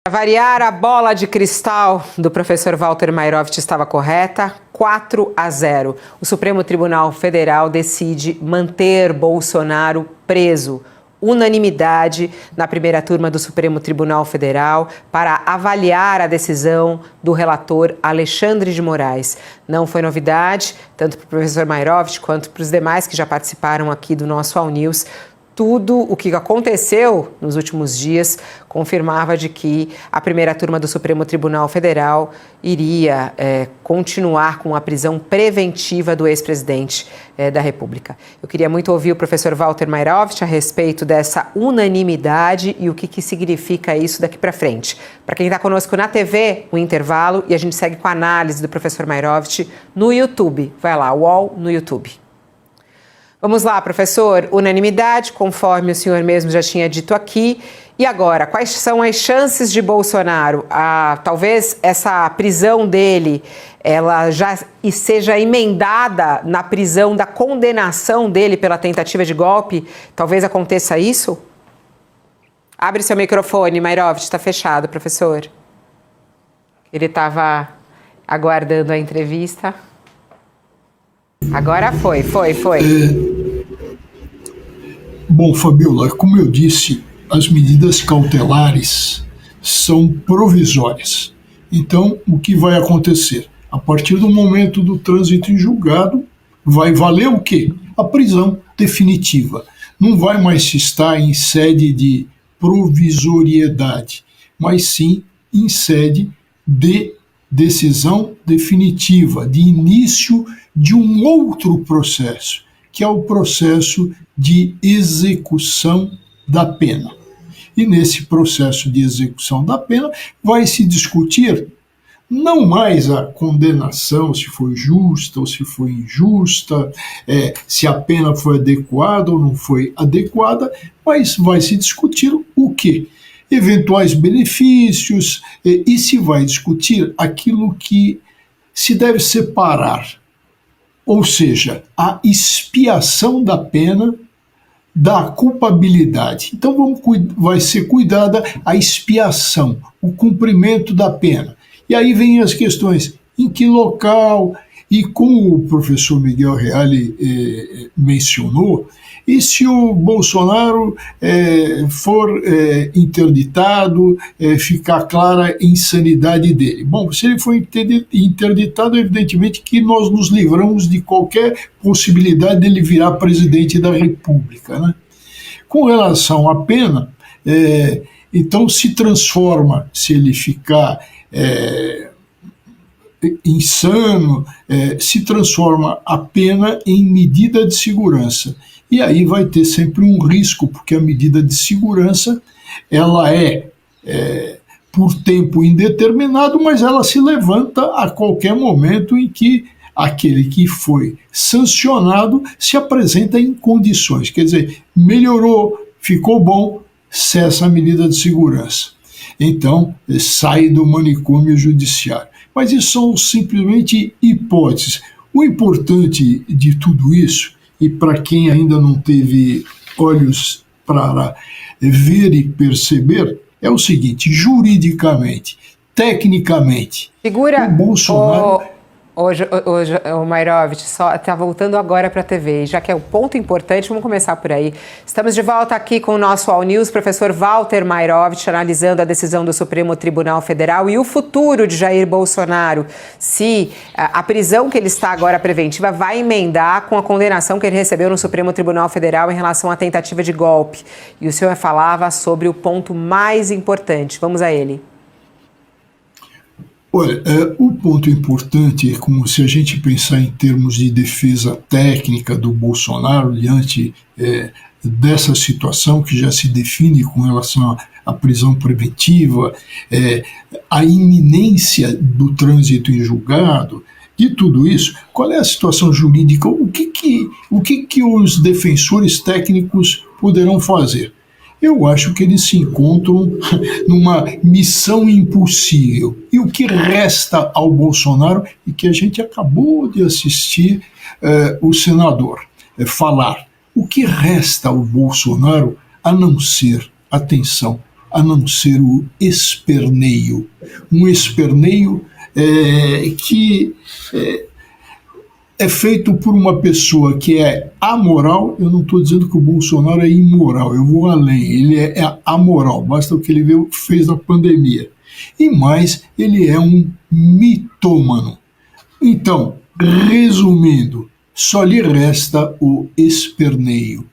Para variar, a bola de cristal do professor Walter Mairovich estava correta, 4-0. O Supremo Tribunal Federal decide manter Bolsonaro preso. Unanimidade na primeira turma do Supremo Tribunal Federal para avaliar a decisão do relator Alexandre de Moraes. Não foi novidade, tanto para o professor Mairovich quanto para os demais que já participaram aqui do nosso All News. Tudo o que aconteceu nos últimos dias confirmava de que a primeira turma do Supremo Tribunal Federal iria continuar com a prisão preventiva do ex-presidente da República. Eu queria muito ouvir o professor Walter Mairovich a respeito dessa unanimidade e o que significa isso daqui para frente. Para quem está conosco na TV, o intervalo, e a gente segue com a análise do professor Mairovich no YouTube. Vai lá, UOL no YouTube. Vamos lá, professor. Unanimidade, conforme o senhor mesmo já tinha dito aqui. E agora, quais são as chances de Bolsonaro? Talvez essa prisão dele, ela já seja emendada na prisão da condenação dele pela tentativa de golpe? Talvez aconteça isso? Abre seu microfone, Mairovich, está fechado, professor. Ele estava aguardando a entrevista. Agora foi. Bom, Fabiola, como eu disse, as medidas cautelares são provisórias. Então, o que vai acontecer? A partir do momento do trânsito em julgado, vai valer o quê? A prisão definitiva. Não vai mais se estar em sede de provisoriedade, mas sim em sede de decisão definitiva, de início de um outro processo, que é o processo de execução da pena. E nesse processo de execução da pena vai se discutir não mais a condenação, se foi justa ou se foi injusta, se a pena foi adequada ou não foi adequada, mas vai se discutir o quê? Eventuais benefícios, e se vai discutir aquilo que se deve separar, ou seja, a expiação da pena da culpabilidade. Então vai ser cuidada a expiação, o cumprimento da pena. E aí vem as questões, em que local, e como o professor Miguel Reale mencionou, e se o Bolsonaro for interditado, ficar clara a insanidade dele? Bom, se ele for interditado, evidentemente que nós nos livramos de qualquer possibilidade dele virar presidente da República, né? Com relação à pena, então se transforma, se ele ficar insano, se transforma a pena em medida de segurança. E aí vai ter sempre um risco, porque a medida de segurança ela por tempo indeterminado, mas ela se levanta a qualquer momento em que aquele que foi sancionado se apresenta em condições. Quer dizer, melhorou, ficou bom, cessa a medida de segurança. Então, sai do manicômio judiciário. Mas isso são simplesmente hipóteses. O importante de tudo isso, e para quem ainda não teve olhos para ver e perceber, é o seguinte: juridicamente, tecnicamente, Segura o Bolsonaro... Hoje, o Mairovich só está voltando agora para a TV, já que é o ponto importante, vamos começar por aí. Estamos de volta aqui com o nosso All News, professor Walter Mairovich, analisando a decisão do Supremo Tribunal Federal e o futuro de Jair Bolsonaro, se a prisão que ele está agora preventiva vai emendar com a condenação que ele recebeu no Supremo Tribunal Federal em relação à tentativa de golpe. E o senhor falava sobre o ponto mais importante. Vamos a ele. Olha, o ponto importante é como se a gente pensar em termos de defesa técnica do Bolsonaro diante dessa situação que já se define com relação à prisão preventiva, a iminência do trânsito em julgado, de tudo isso, qual é a situação jurídica? O que os defensores técnicos poderão fazer? Eu acho que eles se encontram numa missão impossível. E o que resta ao Bolsonaro, e que a gente acabou de assistir o senador falar, o que resta ao Bolsonaro a não ser, atenção, a não ser o esperneio. Um esperneio que é feito por uma pessoa que é amoral. Eu não estou dizendo que o Bolsonaro é imoral, eu vou além, ele é amoral, basta o que ele fez na pandemia. E mais, ele é um mitômano. Então, resumindo, só lhe resta o esperneio.